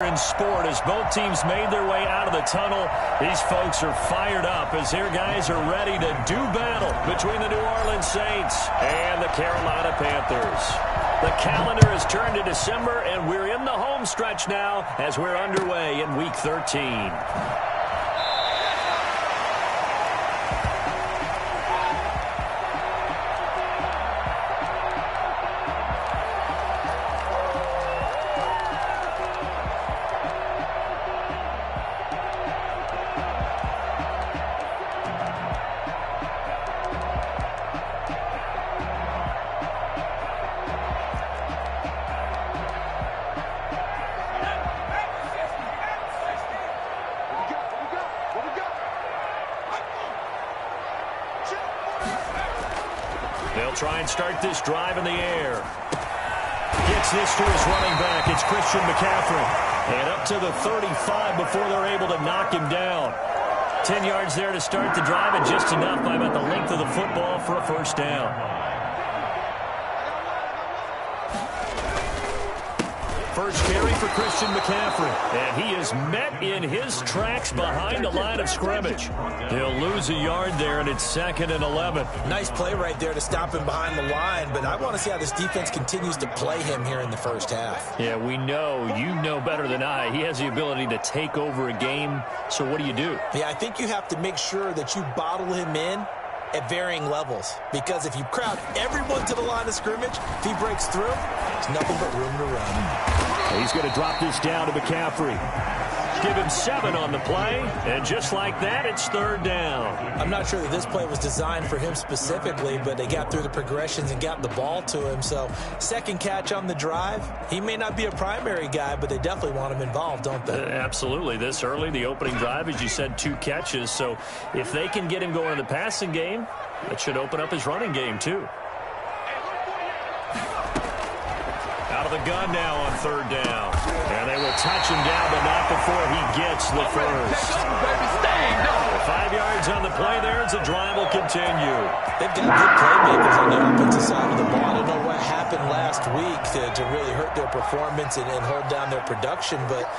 In sport, as both teams made their way out of the tunnel, these folks are fired up as their guys are ready to do battle between the New Orleans Saints and the Carolina Panthers. The calendar has turned to December, and we're in the home stretch now as we're underway in Week 13. They'll try and start this drive in the air. Gets this to his running back. It's Christian McCaffrey. And up to the 35 before they're able to knock him down. 10 yards there to start the drive, and just enough by about the length of the football for a first down. First carry for Christian McCaffrey. And he is met in his tracks behind the line of scrimmage. He'll lose a yard there, and it's 2nd and 11. Nice play right there to stop him behind the line, but I want to see how this defense continues to play him here in the first half. Yeah, we know, you know better than I, he has the ability to take over a game. So what do you do? Yeah, I think you have to make sure that you bottle him in at varying levels, because if you crowd everyone to the line of scrimmage, if he breaks through, there's nothing but room to run. He's going to drop this down to McCaffrey. Give him 7 on the play, and just like that, it's 3rd down. I'm not sure that this play was designed for him specifically, but they got through the progressions and got the ball to him. So, second catch on the drive. He may not be a primary guy, but they definitely want him involved, don't they? Absolutely. This early, the opening drive, as you said, 2 catches. So, if they can get him going in the passing game, that should open up his running game, too. Out of the gun now on 3rd down. And they will touch him down, but not before he gets the first. 5 yards on the play there as the drive will continue. They've got good playmakers on the offensive side of the ball. I don't know what happened last week to really hurt their performance and hold down their production, but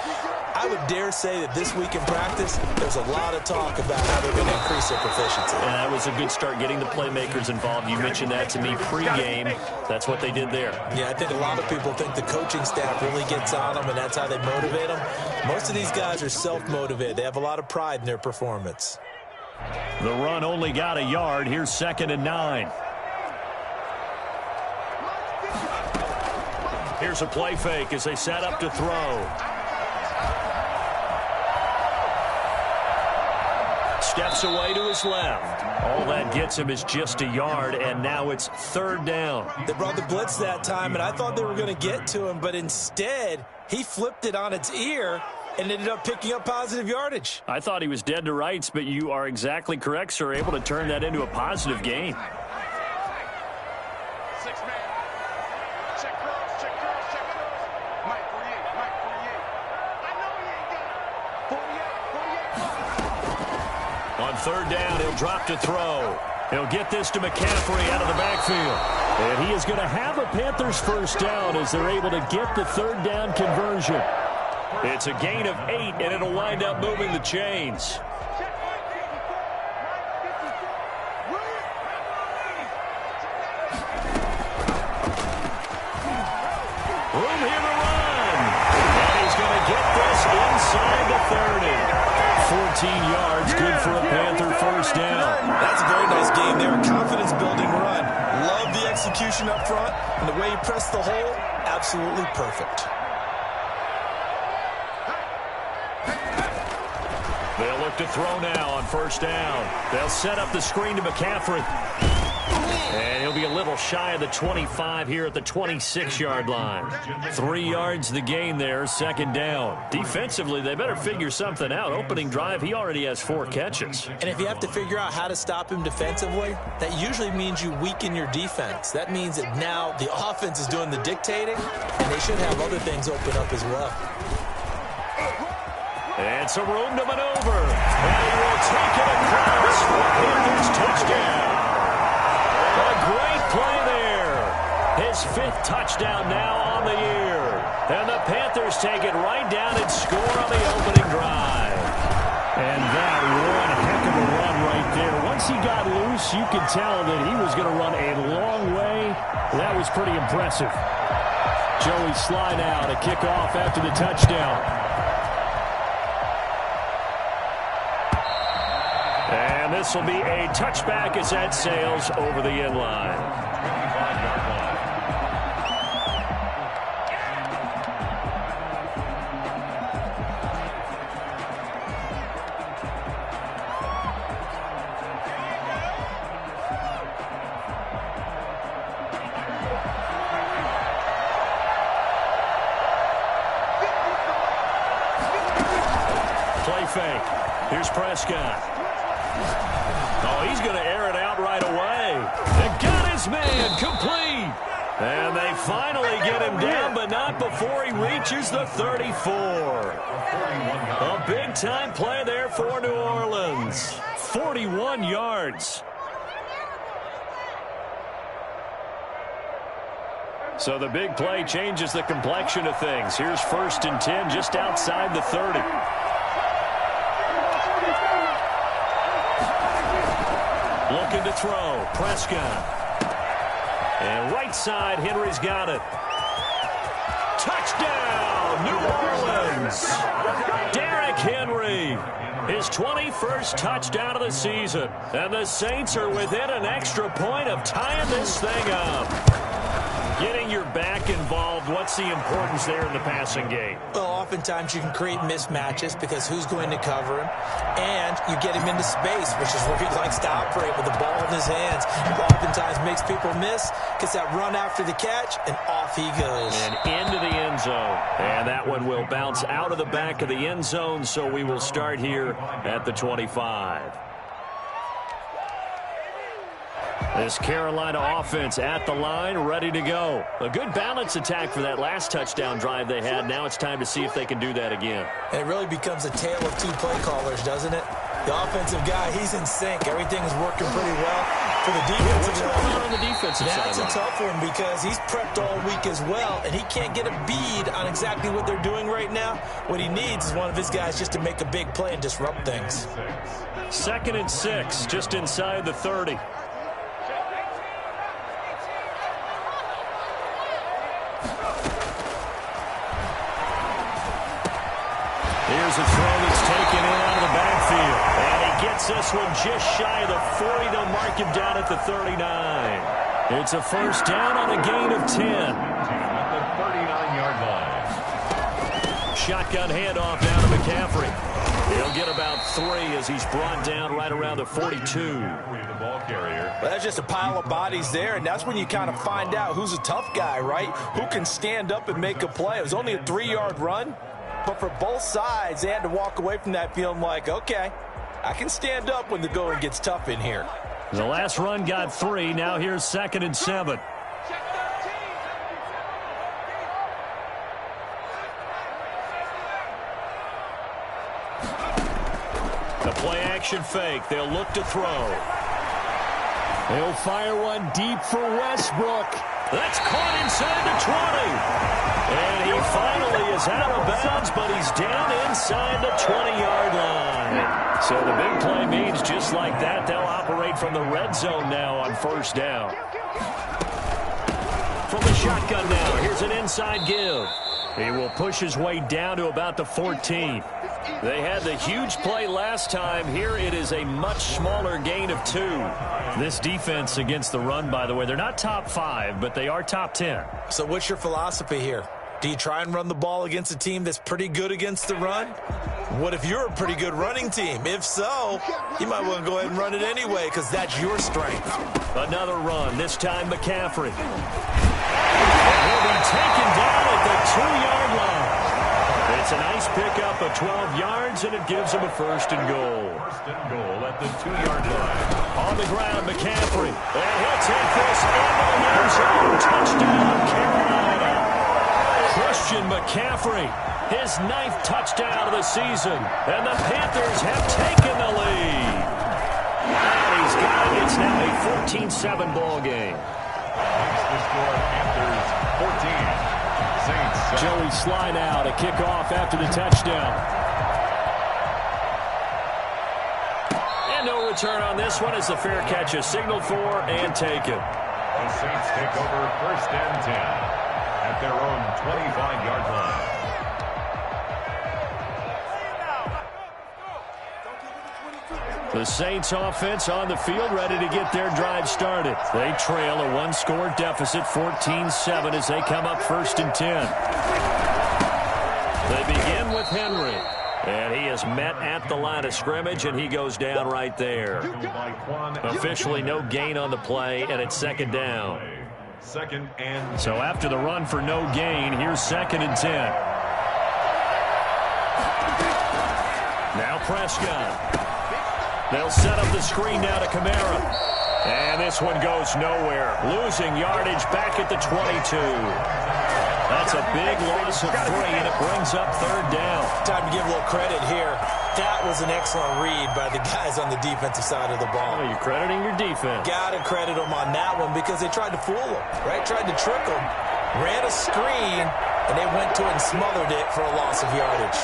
I would dare say that this week in practice, there's a lot of talk about how they're going to increase their proficiency. And that was a good start, getting the playmakers involved. You mentioned that to me pregame. That's what they did there. Yeah, I think a lot of people think the coaching staff really gets on them, and that's how they motivate them. Most of these guys are self-motivated. They have a lot of pride in their performance. The run only got a yard. Here's 2nd and 9. Here's a play fake as they set up to throw. Steps away to his left. All that gets him is just a yard, and now it's 3rd down. They brought the blitz that time, and I thought they were going to get to him, but instead, he flipped it on its ear and ended up picking up positive yardage. I thought he was dead to rights, but you are exactly correct, sir. Able to turn that into a positive gain. On 3rd down, he'll drop to throw. He'll get this to McCaffrey out of the backfield. And he is going to have a Panthers first down as they're able to get the 3rd down conversion. It's a gain of 8, and it'll wind up moving the chains. Room here to run. And he's going to get this inside the 30. 14 yards, good for a Panther first down. That's a very nice game there. Confidence-building run. Love the execution up front, and the way he pressed the hole, absolutely perfect. They'll look to throw now on 1st down. They'll set up the screen to McCaffrey. And he'll be a little shy of the 25 here at the 26-yard line. 3 yards the gain there, 2nd down. Defensively, they better figure something out. Opening drive, he already has 4 catches. And if you have to figure out how to stop him defensively, that usually means you weaken your defense. That means that now the offense is doing the dictating, and they should have other things open up as well. And some room to maneuver. And he will take it across for Panthers touchdown. A great play there. His 5th touchdown now on the year. And the Panthers take it right down and score on the opening drive. And that one heck of a run right there. Once he got loose, you could tell that he was going to run a long way. That was pretty impressive. Joey Slye now to kick off after the touchdown. And this will be a touchback as that sails over the end line. Play fake. Here's Prescott. Oh, he's going to air it out right away. And got his man complete. And they finally get him down, but not before he reaches the 34. A big-time play there for New Orleans. 41 yards. So the big play changes the complexion of things. Here's 1st and 10 just outside the 30. Looking to throw. Prescott. And right side, Henry's got it. Touchdown, New Orleans. Derrick Henry. His 21st touchdown of the season. And the Saints are within an extra point of tying this thing up. Getting your back involved, what's the importance there in the passing game? Well, oftentimes you can create mismatches because who's going to cover him? And you get him into space, which is where he likes to operate with the ball in his hands. It oftentimes makes people miss, gets that run after the catch, and off he goes. And into the end zone. And that one will bounce out of the back of the end zone, so we will start here at the 25. This Carolina offense at the line, ready to go. A good balance attack for that last touchdown drive they had. Now it's time to see if they can do that again. And it really becomes a tale of two play callers, doesn't it? The offensive guy, he's in sync. Everything is working pretty well. For the defensive what's going on the defensive side? That's a tough one because he's prepped all week as well, and he can't get a bead on exactly what they're doing right now. What he needs is one of his guys just to make a big play and disrupt things. 2nd and 6, just inside the 30. Here's a throw that's taken in out of the backfield. And he gets this one just shy of the 40. They'll mark him down at the 39. It's a 1st down on a gain of 10. At the 39-yard line. Shotgun handoff down to McCaffrey. He'll get about 3 as he's brought down right around the 42. The ball carrier. Well, that's just a pile of bodies there, and that's when you kind of find out who's a tough guy, right? Who can stand up and make a play. It was only a 3-yard run. But for both sides, they had to walk away from that feeling like, okay, I can stand up when the going gets tough in here. The last run got 3. Now here's 2nd and 7. The play action fake. They'll look to throw. They'll fire one deep for Westbrook. That's caught inside the 20. And he finally is out of bounds, but he's down inside the 20-yard line. So the big play means just like that, they'll operate from the red zone now on 1st down. From the shotgun now, here's an inside give. He will push his way down to about the 14. They had the huge play last time. Here it is a much smaller gain of 2. This defense against the run, by the way, they're not top 5, but they are top 10. So what's your philosophy here? Do you try and run the ball against a team that's pretty good against the run? What if you're a pretty good running team? If so, you might want to go ahead and run it anyway because that's your strength. Another run, this time McCaffrey. And he'll be taken down at the 2-yard line. It's a nice pickup of 12 yards, and it gives him a 1st and goal. 1st and goal at the 2-yard line. On the ground, McCaffrey. And he'll take this into the end zone. Touchdown, Carolina. Christian McCaffrey, his 9th touchdown of the season. And the Panthers have taken the lead. And he's got it. It's now a 14-7 ball game. Makes the score Panthers 14. Saints Joey Sly now to kick off after the touchdown. And no return on this one as the fair catch is signaled for and taken. The Saints take over 1st and 10 at their own 25-yard line. The Saints offense on the field ready to get their drive started. They trail a one-score deficit, 14-7, as they come up 1st and 10. They begin with Henry. And he is met at the line of scrimmage, and he goes down right there. Officially no gain on the play, and it's 2nd down. 2nd and... So after the run for no gain, here's 2nd and 10. Now Prescott. They'll set up the screen now to Kamara. And this one goes nowhere. Losing yardage back at the 22. That's a big loss of 3, and it brings up 3rd down. Time to give a little credit here. That was an excellent read by the guys on the defensive side of the ball. Oh, you're crediting your defense. Got to credit them on that one because they tried to fool them, right? Tried to trick them. Ran a screen, and they went to it and smothered it for a loss of yardage.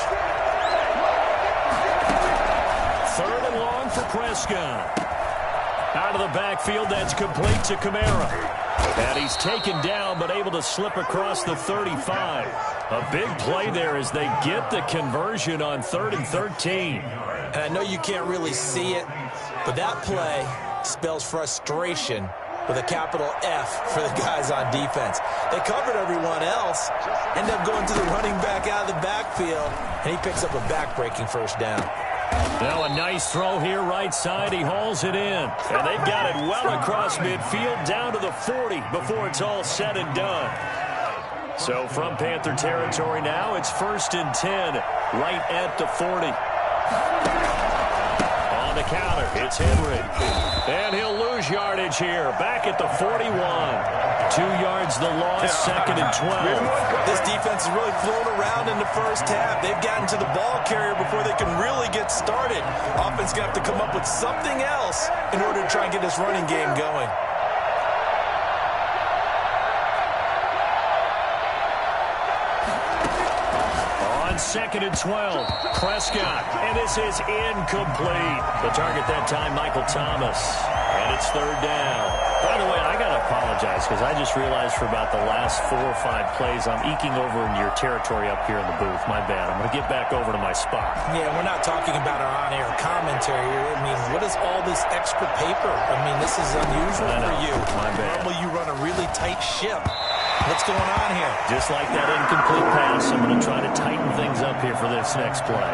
3rd and long for Prescott. Out of the backfield, that's complete to Kamara. And he's taken down, but able to slip across the 35. A big play there as they get the conversion on 3rd and 13. And I know you can't really see it, but that play spells frustration with a capital F for the guys on defense. They covered everyone else, end up going to the running back out of the backfield, and he picks up a back-breaking 1st down. Now a nice throw here right side. He hauls it in. And they've got it well across midfield down to the 40 before it's all said and done. So from Panther territory now, it's 1st and 10 right at the 40. On the counter, it's Henry. And he'll lose yardage here. Back at the 41. 2 yards the loss, 2nd and 12. This defense is really thrown around in the 1st half. They've gotten to the ball carrier before they can really get started. Offense going to have to come up with something else in order to try and get this running game going. On 2nd and 12, Prescott, and this is incomplete. The target that time, Michael Thomas, and it's 3rd down. By the way, I got to apologize because I just realized for about the last 4 or 5 plays, I'm eking over into your territory up here in the booth. My bad. I'm going to get back over to my spot. Yeah, we're not talking about our on-air commentary. I mean, what is all this extra paper? I mean, this is unusual for you. My bad. Normally you run a really tight ship. What's going on here? Just like that incomplete pass, I'm going to try to tighten things up here for this next play.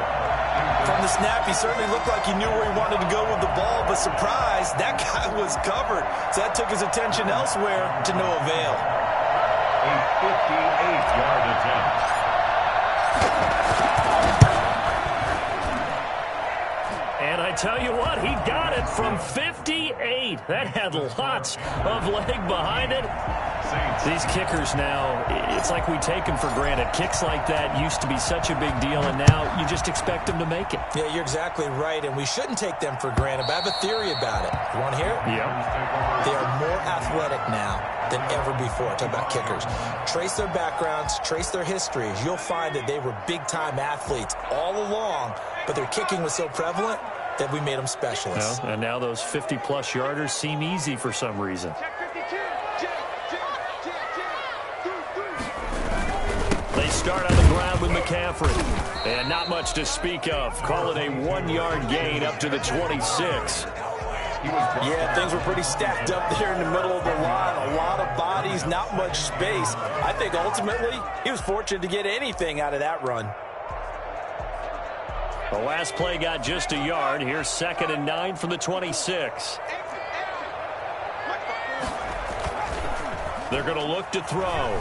From the snap, he certainly looked like he knew where he wanted to go with the ball, but surprise, that guy was covered. So that took his attention elsewhere to no avail. A 58-yard attempt. And I tell you what, he got it from 58. That had lots of leg behind it. These kickers now, it's like we take them for granted. Kicks like that used to be such a big deal, and now you just expect them to make it. Yeah, you're exactly right, and we shouldn't take them for granted, but I have a theory about it. You want to hear it? Yeah. They are more athletic now than ever before. Talk about kickers. Trace their backgrounds, trace their histories. You'll find that they were big-time athletes all along, but their kicking was so prevalent that we made them specialists. Well, and now those 50-plus yarders seem easy for some reason. They start on the ground with McCaffrey. And not much to speak of. Call it a 1-yard gain up to the 26. Yeah, things were pretty stacked up there in the middle of the line. A lot of bodies, not much space. I think ultimately he was fortunate to get anything out of that run. The last play got just a yard. Here's 2nd and 9 from the 26. They're going to look to throw.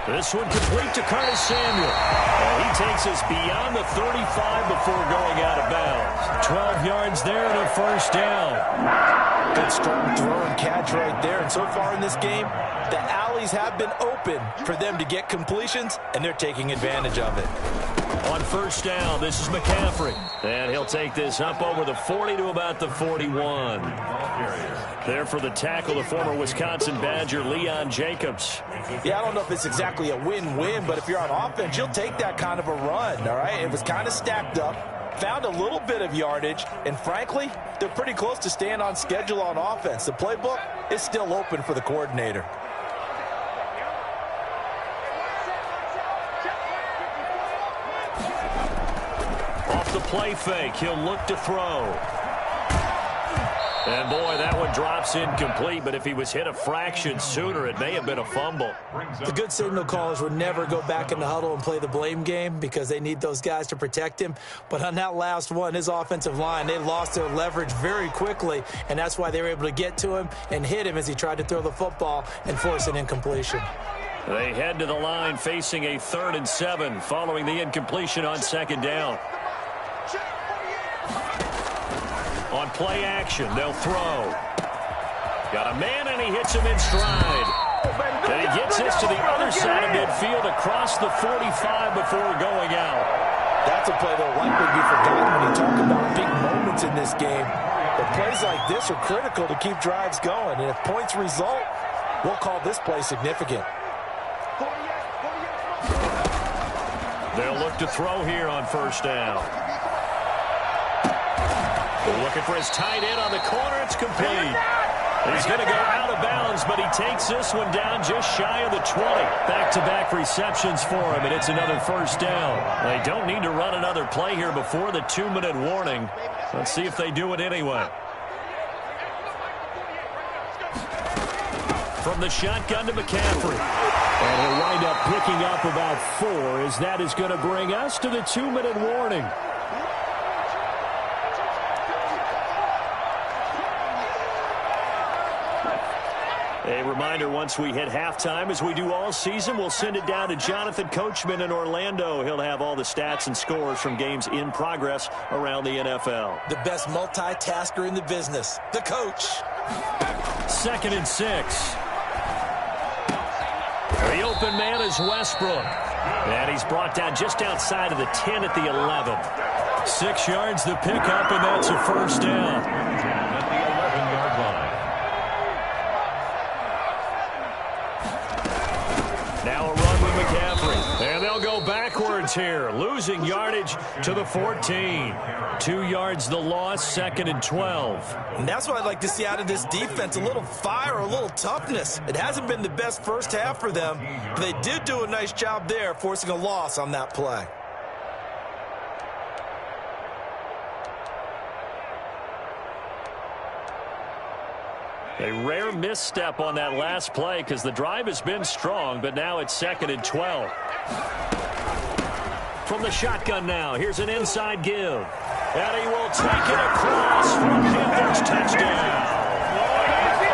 This one complete to Curtis Samuel. And he takes us beyond the 35 before going out of bounds. 12 yards there and a 1st down. Good strong throw and catch right there. And so far in this game, the alleys have been open for them to get completions, and they're taking advantage of it. On first down, this is McCaffrey. And he'll take this up over the 40 to about the 41. There for the tackle, the former Wisconsin Badger, Leon Jacobs. Yeah, I don't know if it's exactly a win-win, but if you're on offense, you'll take that kind of a run, all right? It was kind of stacked up, found a little bit of yardage, and frankly, they're pretty close to staying on schedule on offense. The playbook is still open for the coordinator. Off the play fake, he'll look to throw. And, boy, that one drops incomplete, but if he was hit a fraction sooner, it may have been a fumble. The good signal callers would never go back in the huddle and play the blame game because they need those guys to protect him. But on that last one, his offensive line, they lost their leverage very quickly, and that's why they were able to get to him and hit him as he tried to throw the football and force an incompletion. They head to the line facing a 3rd and 7 following the incompletion on 2nd down. On play action, they'll throw. Got a man, and he hits him in stride. And he gets this to the other side of midfield across the 45 before going out. That's a play that will likely be forgotten when you talk about big moments in this game. But plays like this are critical to keep drives going. And if points result, we'll call this play significant. They'll look to throw here on first down. Looking for his tight end on the corner. It's complete. He's going to go out of bounds, but he takes this one down just shy of the 20. Back-to-back receptions for him, and it's another first down. They don't need to run another play here before the 2-minute warning. Let's see if they do it anyway. From the shotgun to McCaffrey. And he'll wind up picking up about 4, as that is going to bring us to the 2-minute warning. A reminder, once we hit halftime, as we do all season, we'll send it down to Jonathan Coachman in Orlando. He'll have all the stats and scores from games in progress around the NFL. The best multitasker in the business, the coach. 2nd and 6. The open man is Westbrook. And he's brought down just outside of the 10 at the 11. 6 yards the pickup, and that's a first down. At the 11-yard line. Now a run with McCaffrey. And they'll go backwards here, losing yardage to the 14. 2 yards the loss, 2nd and 12. And that's what I'd like to see out of this defense, a little fire, a little toughness. It hasn't been the best first half for them, but they did do a nice job there, forcing a loss on that play. A rare misstep on that last play because the drive has been strong, but now it's 2nd and 12. From the shotgun now, here's an inside give. And he will take it across for a Panthers touchdown.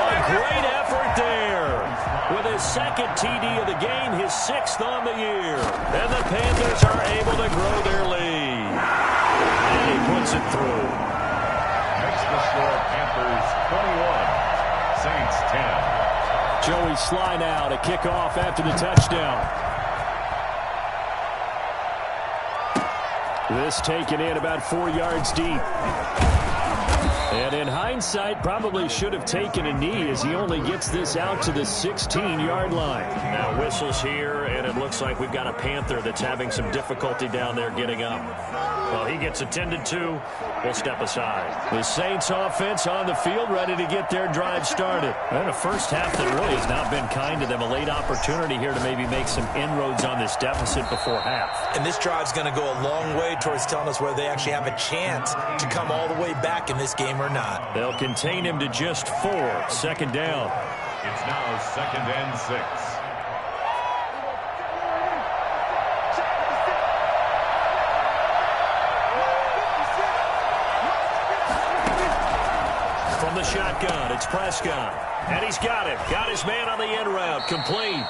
A great effort there. With his 2nd TD of the game, his 6th on the year. And the Panthers are able to grow their lead. And he puts it through. Makes the score Panthers 21. Saints 10. Joey Sly now to kick off after the touchdown. This taken in about 4 yards deep. And in hindsight, probably should have taken a knee as he only gets this out to the 16-yard line. Now whistles here, and it looks like we've got a Panther that's having some difficulty down there getting up. Well, he gets attended to. We'll step aside. The Saints offense on the field, ready to get their drive started. And a first half that really has not been kind to them. A late opportunity here to maybe make some inroads on this deficit before half. And this drive's going to go a long way towards telling us whether they actually have a chance to come all the way back in this game or not. They'll contain him to just 4. 2nd down. It's now 2nd and 6. From the shotgun, it's Prescott. And he's got it. Got his man on the end route. Complete.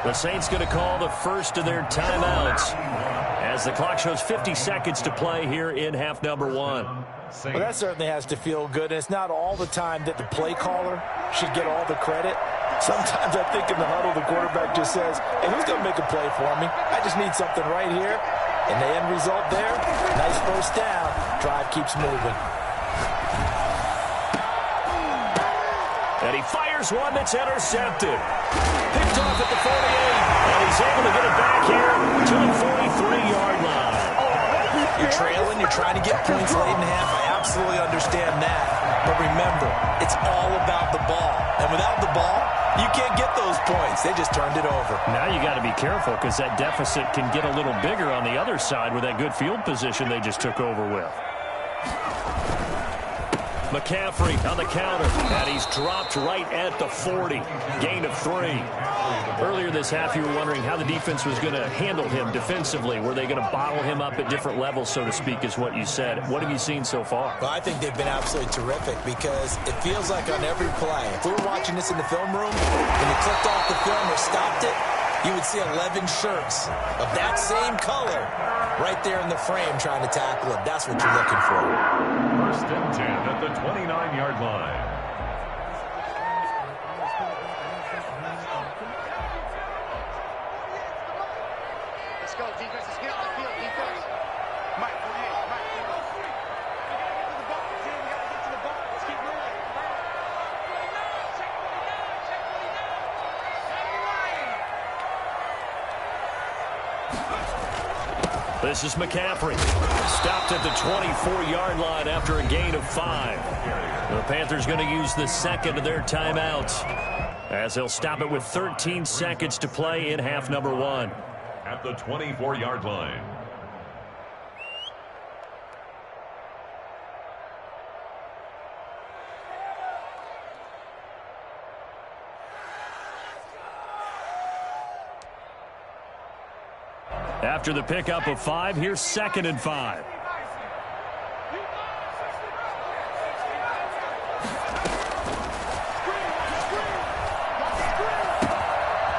The Saints going to call the first of their timeouts as the clock shows 50 seconds to play here in half number 1. Well, that certainly has to feel good. And it's not all the time that the play caller should get all the credit. Sometimes I think in the huddle, the quarterback just says, hey, who's going to make a play for me? I just need something right here. And the end result there, nice first down. Drive keeps moving. And he fires one that's intercepted. Picked off at the 48. And he's able to get it back here to the 43-yard line. You're trailing, you're trying to get points late in half. I absolutely understand that. But remember, it's all about the ball. And without the ball, you can't get those points. They just turned it over. Now you got to be careful because that deficit can get a little bigger on the other side with that good field position they just took over with. McCaffrey on the counter, and he's dropped right at the 40. Gain of 3. Earlier this half, you were wondering how the defense was going to handle him defensively. Were they going to bottle him up at different levels, so to speak, is what you said. What have you seen so far? Well, I think they've been absolutely terrific because it feels like on every play, if we were watching this in the film room, when you clicked off the film or stopped it, you would see 11 shirts of that same color right there in the frame trying to tackle him. That's what you're looking for. First and 10 at the 29-yard line. Let's go, defense. Let's get on the field, defense. Mike, Mike. To the ball, Jim. We got to get to the ball. Let's keep moving. This is McCaffrey. Stopped at the 24-yard line after a gain of 5. The Panthers going to use the second of their timeouts as they'll stop it with 13 seconds to play in half number 1. At the 24-yard line. After the pickup of 5, here's 2nd and 5.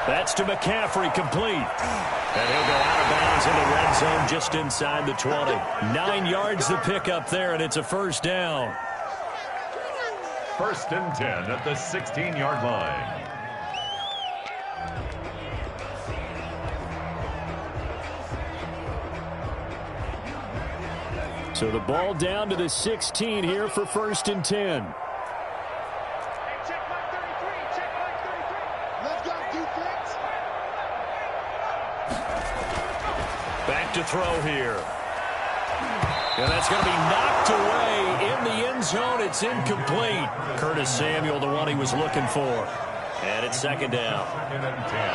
That's to McCaffrey, complete. And he'll go out of bounds in the red zone just inside the 20. 9 yards to pick up there, and it's a first down. First and 10 at the 16-yard line. So the ball down to the 16 here for first and 10. Back to throw here. And that's going to be knocked away in the end zone. It's incomplete. Curtis Samuel, the one he was looking for. And it's second down. Second and 10.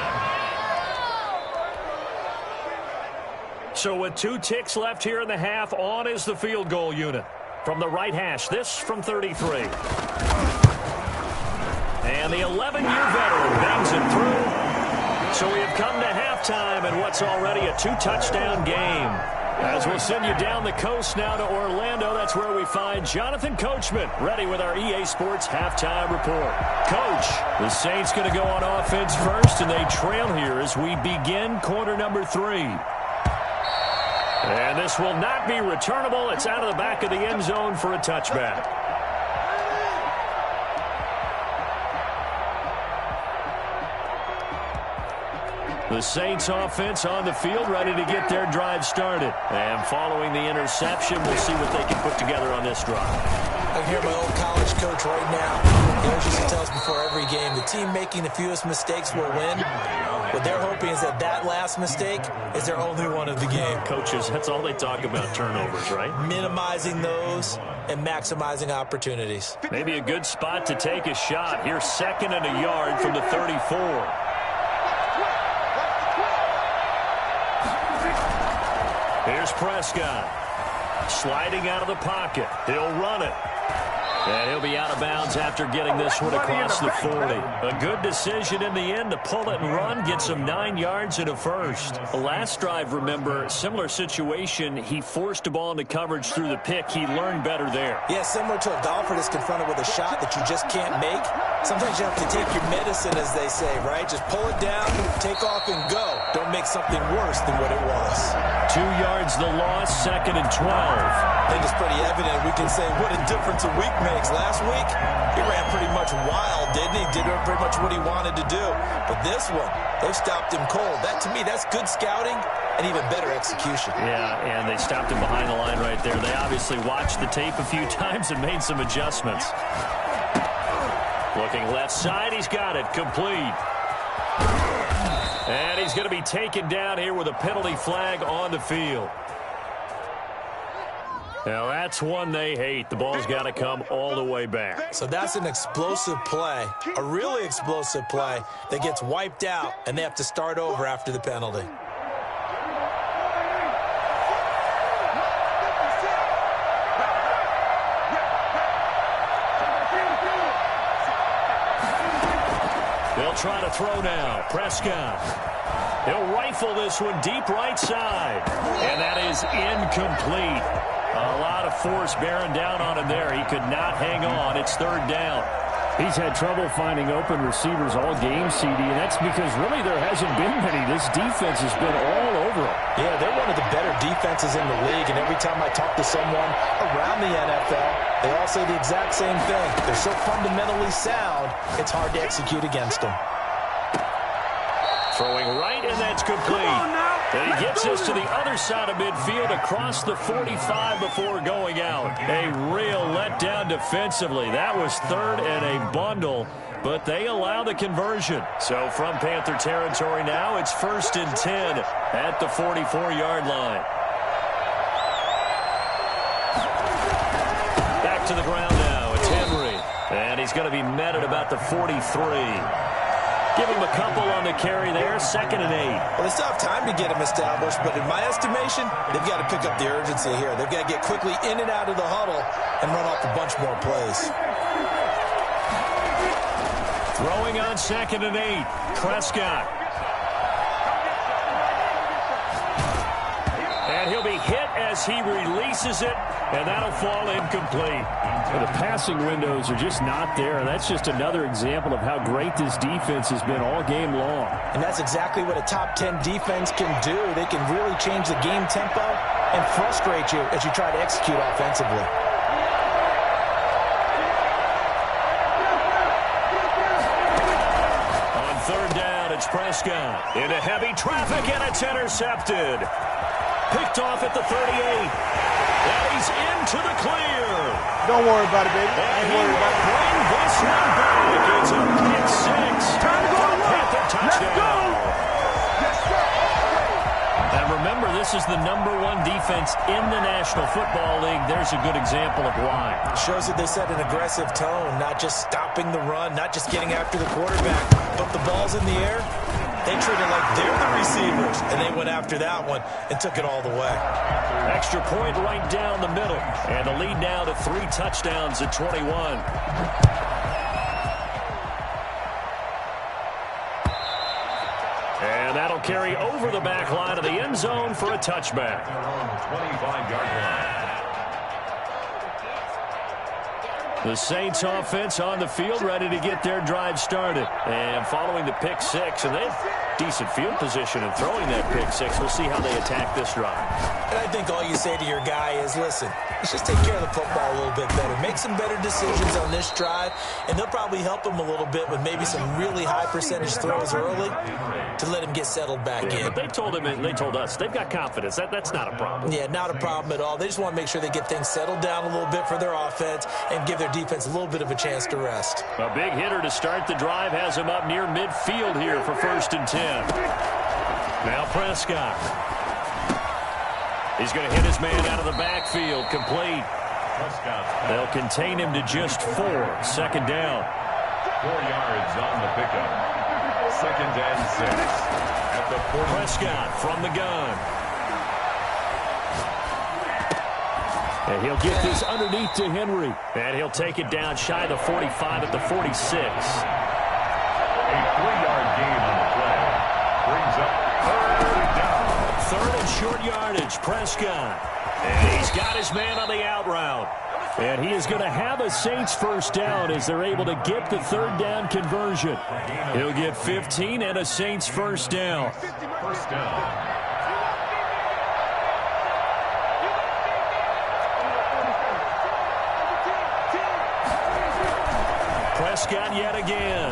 So with 2 ticks left here in the half, on is the field goal unit. From the right hash, this from 33. And the 11-year veteran bangs it through. So we have come to halftime in what's already a 2-touchdown game. As we'll send you down the coast now to Orlando, that's where we find Jonathan Coachman ready with our EA Sports Halftime Report. Coach, the Saints going to go on offense first, and they trail here as we begin quarter number 3. And this will not be returnable. It's out of the back of the end zone for a touchback. The Saints offense on the field, ready to get their drive started. And following the interception, we'll see what they can put together on this drive. I can hear my old college coach right now. He always used to tell us before every game, the team making the fewest mistakes will win. What they're hoping is that that last mistake is their only one of the game. Coaches, that's all they talk about, turnovers, right? Minimizing those and maximizing opportunities. Maybe a good spot to take a shot. Here's 2nd and a yard from the 34. Here's Prescott. Sliding out of the pocket. He'll run it. And he'll be out of bounds after getting this one across the 40. A good decision in the end to pull it and run, get some 9 yards and a first. The last drive, remember, similar situation. He forced a ball into coverage through the pick. He learned better there. Yeah, similar to a golfer that's confronted with a shot that you just can't make. Sometimes you have to take your medicine, as they say, right? Just pull it down, take off, and go. Don't make something worse than what it was. 2 yards records the loss, 2nd and 12. I think it's pretty evident. We can say what a difference a week makes. Last week, he ran pretty much wild, didn't he? Did pretty much what he wanted to do. But this one, they've stopped him cold. That, to me, that's good scouting and even better execution. Yeah, and they stopped him behind the line right there. They obviously watched the tape a few times and made some adjustments. Looking left side, he's got it. Complete. And he's going to be taken down here with a penalty flag on the field. Now, that's one they hate. The ball's got to come all the way back. So that's an explosive play, a really explosive play that gets wiped out, and they have to start over after the penalty. They'll try to throw now. Prescott. He'll rifle this one deep right side. And that is incomplete. A lot of force bearing down on him there. He could not hang on. It's 3rd down. He's had trouble finding open receivers all game, CD, and that's because really there hasn't been many. This defense has been all over him. Yeah, they're one of the better defenses in the league, and every time I talk to someone around the NFL, they all say the exact same thing. They're so fundamentally sound, it's hard to execute against them. Throwing right, and that's complete. And he gets us to the other side of midfield across the 45 before going out. A real letdown defensively. That was 3rd and a bundle, but they allow the conversion. So from Panther territory now, it's 1st and 10 at the 44-yard line. Back to the ground now. It's Henry. And he's going to be met at about the 43. Give him a couple on the carry there, 2nd and 8. Well, they still have time to get him established, but in my estimation, they've got to pick up the urgency here. They've got to get quickly in and out of the huddle and run off a bunch more plays. Throwing on 2nd and 8, Prescott. And he'll be hit as he releases it, and that'll fall incomplete. The passing windows are just not there. That's just another example of how great this defense has been all game long. And that's exactly what a top 10 defense can do. They can really change the game tempo and frustrate you as you try to execute offensively. On 3rd down, it's Prescott. Into heavy traffic, and it's intercepted. Picked off at the 38. And he's into the clear. Don't worry about it, baby. And he will bring this one back. It's a pick 6. Time to go to work. Panther touchdown. Let's go. And remember, this is the #1 defense in the National Football League. There's a good example of why. Shows that they set an aggressive tone, not just stopping the run, not just getting after the quarterback, but the ball's in the air. They treat it like they're the receivers, and they went after that one and took it all the way. Extra point right down the middle. And the lead now to 3 touchdowns at 21. And that'll carry over the back line of the end zone for a touchback. 25-yard line. The Saints offense on the field, ready to get their drive started. And following the pick 6, and they have decent field position in throwing that pick 6. We'll see how they attack this drive. And I think all you say to your guy is, listen, let's just take care of the football a little bit better. Make some better decisions on this drive, and they'll probably help him a little bit with maybe some really high percentage throws early to let him get settled back in. But they told him, and they told us, they've got confidence. That's not a problem. Yeah, not a problem at all. They just want to make sure they get things settled down a little bit for their offense and give their defense a little bit of a chance to rest. A big hitter to start the drive has him up near midfield here for 1st and 10. Now Prescott. He's going to hit his man out of the backfield. Complete. They'll contain him to just 4. 2nd down. 4 yards on the pickup. 2nd and 6. At the 40. Prescott from the gun. And he'll get this underneath to Henry. And he'll take it down shy of the 45 at the 46. A 3-yard gain on the play. Brings up 3rd down. 3rd and short yardage. Prescott. And he's got his man on the out route. And he is going to have a Saints 1st down as they're able to get the 3rd down conversion. He'll get 15 and a Saints 1st down. 1st down. Prescott yet again.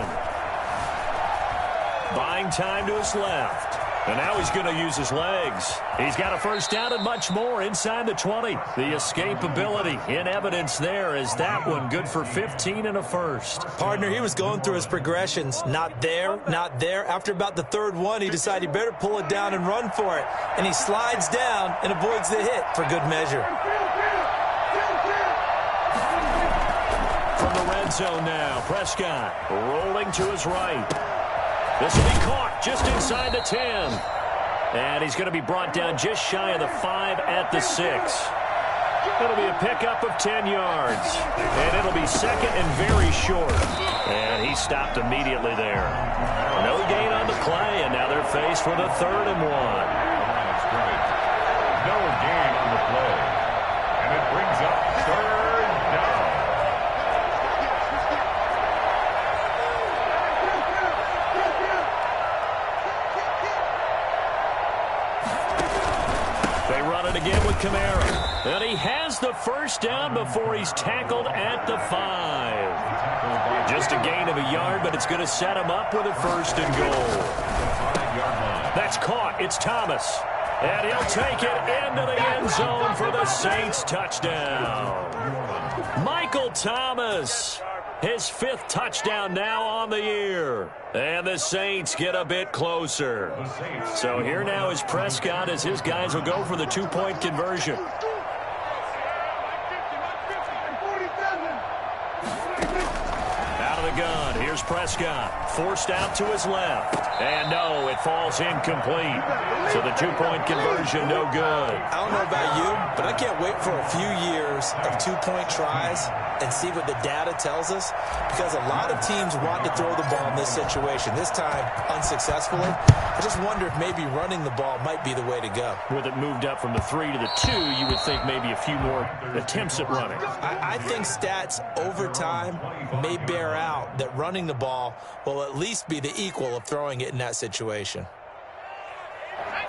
Buying time to his left. And now he's going to use his legs. He's got a first down and much more inside the 20. The escapability in evidence there as that one good for 15 and a first. Partner, he was going through his progressions. Not there, not there. After about the third one, he decided he better pull it down and run for it. And he slides down and avoids the hit for good measure. From the red zone now, Prescott rolling to his right. This will be caught just inside the 10. And he's going to be brought down just shy of the 5 at the 6. It'll be a pickup of 10 yards. And it'll be second and very short. And he stopped immediately there. No gain on the play, and now they're faced with a 3rd and 1. No gain on the play. And it brings up 3rd down. They run it again with Kamara. And he has the first down before he's tackled at the 5. Just a gain of a yard, but it's going to set him up with a 1st and goal. That's caught. It's Thomas. And he'll take it into the end zone for the Saints touchdown. Michael Thomas. His 5th touchdown now on the year. And the Saints get a bit closer. So here now is Prescott as his guys will go for the 2-point conversion. Out of the gun, here's Prescott. Forced out to his left. And no, it falls incomplete. So the 2-point conversion, no good. I don't know about you, but I can't wait for a few years of 2-point tries and see what the data tells us, because a lot of teams want to throw the ball in this situation. This time, unsuccessfully. I just wonder if maybe running the ball might be the way to go. With it moved up from the 3 to the 2, you would think maybe a few more attempts at running. I think stats over time may bear out that running the ball will at least be the equal of throwing it in that situation.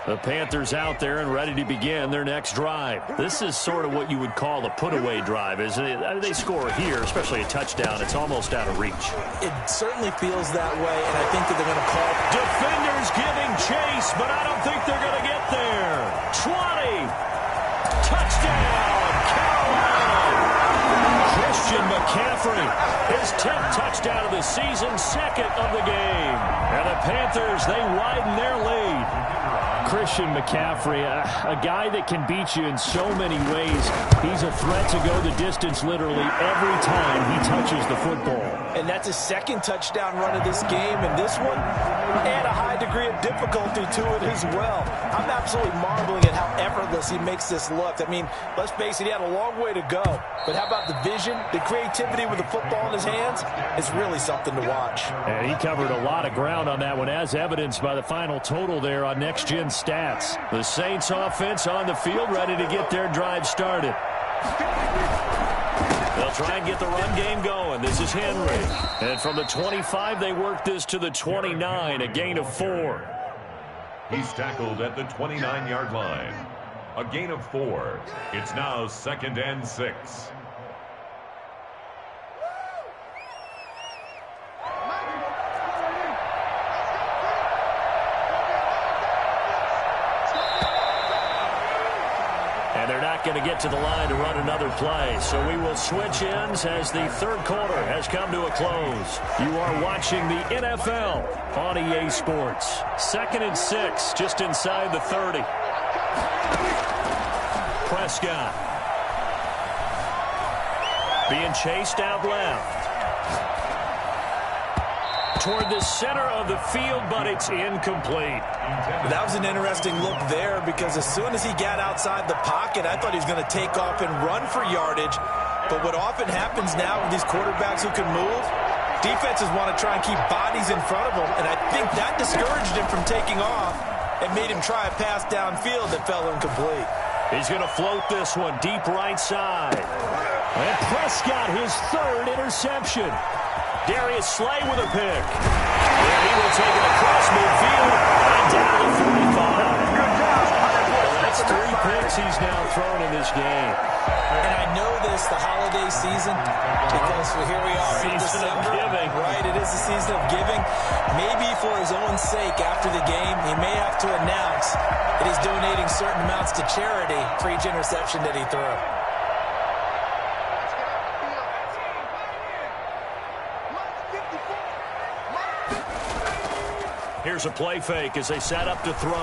The Panthers out there and ready to begin their next drive. This is sort of what you would call a put-away drive, isn't it? They score here, especially a touchdown. It's almost out of reach. It certainly feels that way, and I think that they're going to call. Defenders giving chase, but I don't think they're going to get there. 20. Touchdown, Carolina. Christian McCaffrey, his 10th touchdown of the season, 2nd of the game. And the Panthers, they widen their lead. Christian McCaffrey, a guy that can beat you in so many ways. He's a threat to go the distance literally every time he touches the football. And that's his 2nd touchdown run of this game, and this one, and a high degree of difficulty to it as well. I'm absolutely marveling at how effortless he makes this look. I mean, let's face it, he had a long way to go. But how about the vision, the creativity with the football in his hands? It's really something to watch. And he covered a lot of ground on that one, as evidenced by the final total there on Next Gen Stats. The Saints offense on the field, ready to get their drive started. They'll try and get the run game going. This is Henry. And from the 25, they work this to the 29, a gain of 4. He's tackled at the 29-yard line. A gain of 4. It's now 2nd and 6. Going to get to the line to run another play. So we will switch ends as the 3rd quarter has come to a close. You are watching the NFL on EA Sports. 2nd and 6, just inside the 30. Prescott being chased out left. Toward the center of the field, but it's incomplete. That was an interesting look there, because as soon as he got outside the pocket, I thought he was going to take off and run for yardage. But what often happens now with these quarterbacks who can move, defenses want to try and keep bodies in front of them, and I think that discouraged him from taking off and made him try a pass downfield that fell incomplete. He's going to float this one deep right side. And Prescott, his 3rd interception. Darius Slay with a pick. And he will take it across midfield and down to the 45. Well, that's That's 3 picks he's now thrown in this game. And I know this, the holiday season, because here we are in Season of December. giving. Right, it is the season of giving. Maybe for his own sake, after the game, he may have to announce that he's donating certain amounts to charity for each interception that he threw. Here's a play fake as they set up to throw.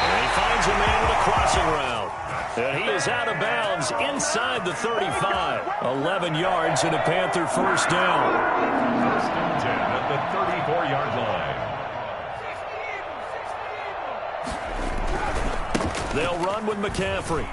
And he finds a man with a crossing route. And he is out of bounds inside the 35. 11 yards and a Panther first down. First and 10 at the 34-yard line. They'll run with McCaffrey.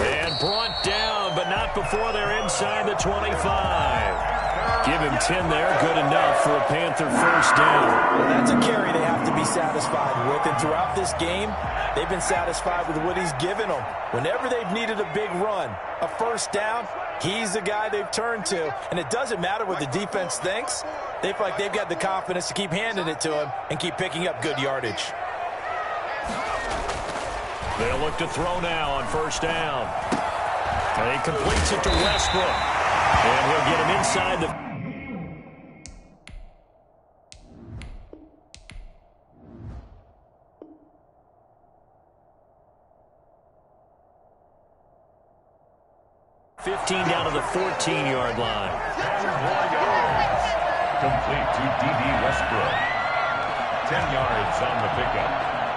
And brought down, but not before they're inside the 25. Give him 10 there, good enough for a Panther first down. Well, that's a carry they have to be satisfied with. And throughout this game, they've been satisfied with what he's given them. Whenever they've needed a big run, a first down, he's the guy they've turned to. And it doesn't matter what the defense thinks. They feel like they've got the confidence to keep handing it to him and keep picking up good yardage. They'll look to throw now on first down. And he completes it to Westbrook. And he'll get him inside the... 15 down to the 14-yard line. 10 more yards. Complete to D.D. Westbrook. 10 yards on the pickup.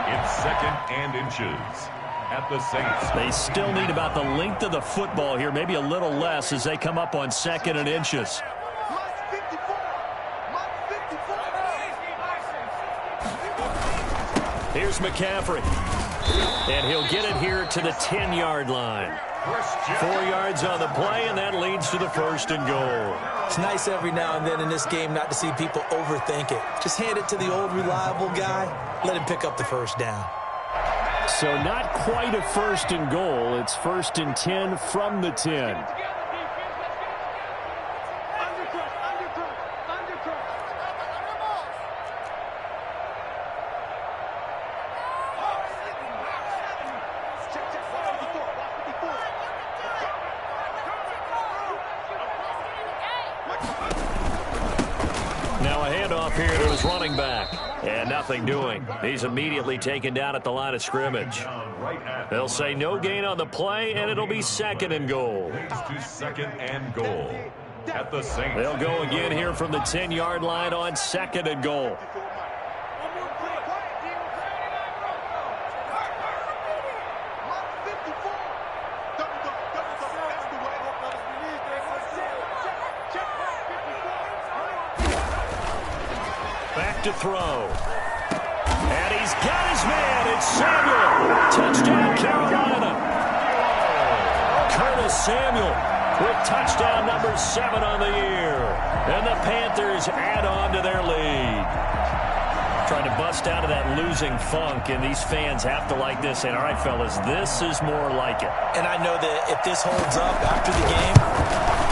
It's second and inches at the Saints. They still need about the length of the football here, maybe a little less as they come up on second and inches. Here's McCaffrey. And he'll get it here to the 10-yard line. 4 yards on the play, and that leads to the first and goal. It's nice every now and then in this game not to see people overthink it. Just hand it to the old reliable guy. Let him pick up the first down. So not quite a first and goal. It's first and 10 from the 10. Here to his running back. And nothing doing. He's immediately taken down at the line of scrimmage. They'll say no gain on the play, and it'll be second and goal. To second and goal at the Saints. They'll go again here from the 10-yard line on second and goal. To throw. And he's got his man. It's Samuel. Touchdown, Carolina. Curtis Samuel with touchdown number 7 on the year. And the Panthers add on to their lead. Trying to bust out of that losing funk, and these fans have to like this. And all right, fellas, this is more like it. And I know that if this holds up after the game,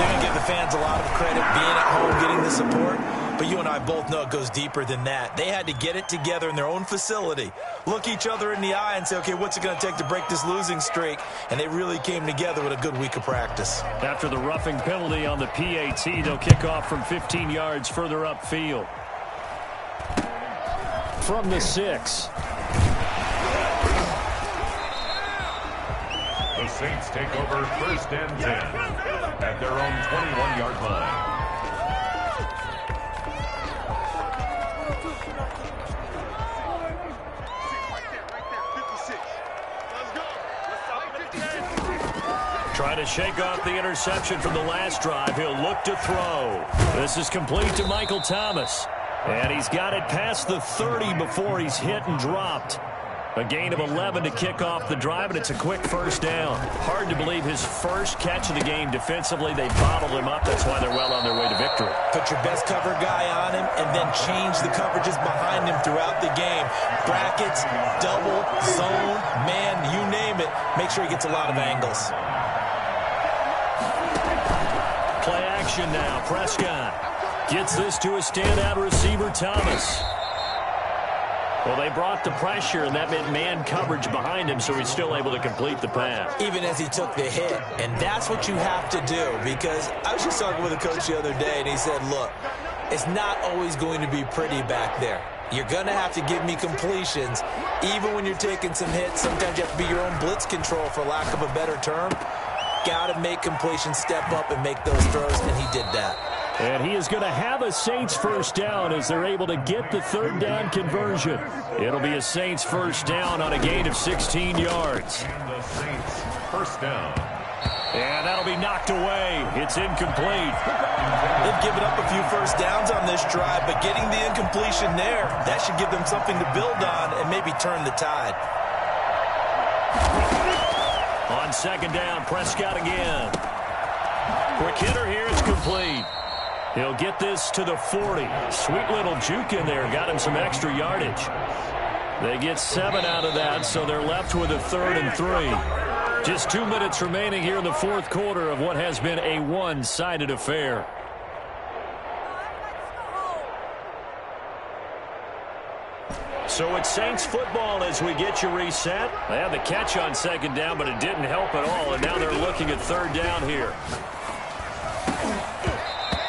they're going to give the fans a lot of credit being at home, getting the support. But you and I both know it goes deeper than that. They had to get it together in their own facility, look each other in the eye and say, okay, what's it going to take to break this losing streak? And they really came together with a good week of practice. After the roughing penalty on the PAT, they'll kick off from 15 yards further upfield. From the 6. The Saints take over first and 10 at their own 21-yard line. Trying to shake off the interception from the last drive. He'll look to throw. This is complete to Michael Thomas. And he's got it past the 30 before he's hit and dropped. A gain of 11 to kick off the drive, and it's a quick first down. Hard to believe his first catch of the game defensively. They bottled him up. That's why they're well on their way to victory. Put your best cover guy on him and then change the coverages behind him throughout the game. Brackets, double, zone, man, you name it. Make sure he gets a lot of angles. Play action now. Prescott gets this to a standout receiver, Thomas. Well, they brought the pressure, and that meant man coverage behind him, so he's still able to complete the pass. Even as he took the hit, and that's what you have to do, because I was just talking with a coach the other day, and he said, look, it's not always going to be pretty back there. You're going to have to give me completions, even when you're taking some hits. Sometimes you have to be your own blitz control, for lack of a better term. Got to make completions, step up, and make those throws, and he did that. And he is going to have a Saints first down as they're able to get the third down conversion. It'll be a Saints first down on a gain of 16 yards. And the Saints first down. And that'll be knocked away. It's incomplete. They've given up a few first downs on this drive, but getting the incompletion there, that should give them something to build on and maybe turn the tide. On second down, Prescott again. Quick hitter here, it's complete. He'll get this to the 40. Sweet little juke in there, got him some extra yardage. They get 7 out of that, so they're left with a 3rd and 3. Just 2 minutes remaining here in the fourth quarter of what has been a one-sided affair. So it's Saints football as we get you reset. They had the catch on second down, but it didn't help at all, and now they're looking at third down here.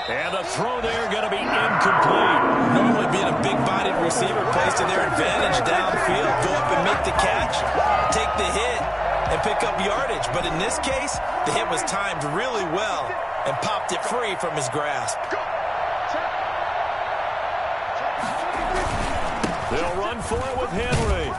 And the throw there going to be incomplete. Normally being a big-bodied receiver plays to their advantage downfield. Go up and make the catch, take the hit, and pick up yardage. But in this case, the hit was timed really well and popped it free from his grasp. They'll run for it with Henry.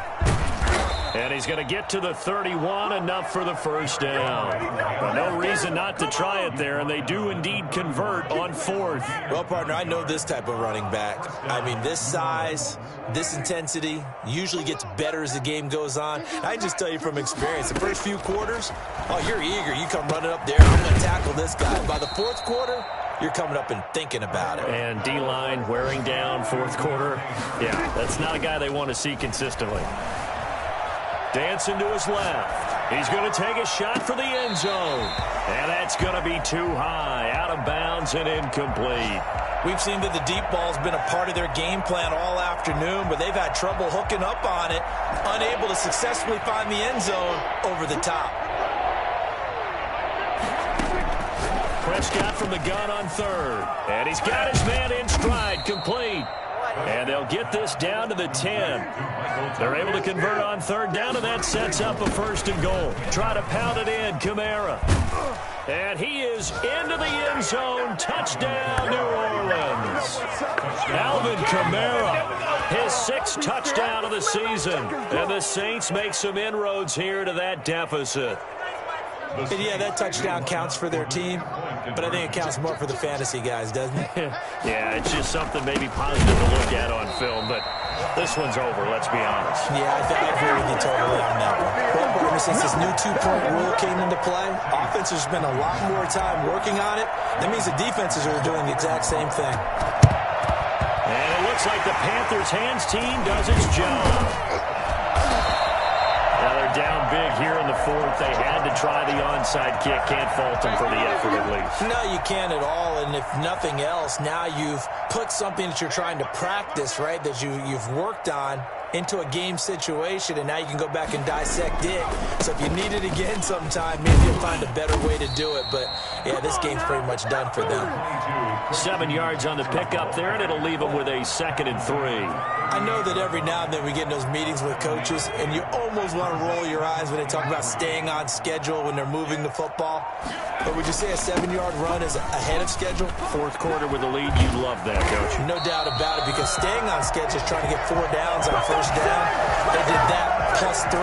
And he's going to get to the 31, enough for the first down. But no reason not to try it there, and they do indeed convert on 4th. Well, partner, I know this type of running back. I mean, this size, this intensity usually gets better as the game goes on. I just tell you from experience, the first few quarters, oh, you're eager. You come running up there, I'm going to tackle this guy. By the fourth quarter, you're coming up and thinking about it. And D-line wearing down fourth quarter. Yeah, that's not a guy they want to see consistently. Dancing to his left. He's going to take a shot for the end zone. And that's going to be too high. Out of bounds and incomplete. We've seen that the deep ball's been a part of their game plan all afternoon, but they've had trouble hooking up on it, unable to successfully find the end zone over the top. Prescott from the gun on 3rd. And he's got his man in stride, complete. And they'll get this down to the 10. They're able to convert on 3rd down, and that sets up a 1st and goal. Try to pound it in, Kamara. And he is into the end zone. Touchdown, New Orleans. Alvin Kamara, his 6th touchdown of the season. And the Saints make some inroads here to that deficit. And yeah, that touchdown counts for their team, but I think it counts more for the fantasy guys, doesn't it? Yeah, it's just something maybe positive to look at on film, but this one's over, let's be honest. Yeah, I agree with you totally on that one. Well, partner, since this new 2-point rule came into play, offenses spend a lot more time working on it. That means the defenses are doing the exact same thing. And it looks like the Panthers' hands team does its job. Now they're down big here in the 4th. They had to try the onside kick. Can't fault them for the effort at least. No, you can't at all. And if nothing else, now you've put something that you're trying to practice, right, that you've worked on into a game situation, and now you can go back and dissect it. So if you need it again sometime, maybe you'll find a better way to do it. But, yeah, this game's pretty much done for them. 7 yards on the pickup there, and it'll leave them with a 2nd and 3. I know that every now and then we get in those meetings with coaches, and you almost want to roll your eyes when they talk about staying on schedule when they're moving the football. But would you say a 7-yard run is ahead of schedule? Fourth quarter with the lead, you'd love that, Coach. No doubt about it, because staying on schedule is trying to get 4 downs on first down. They did that plus 3.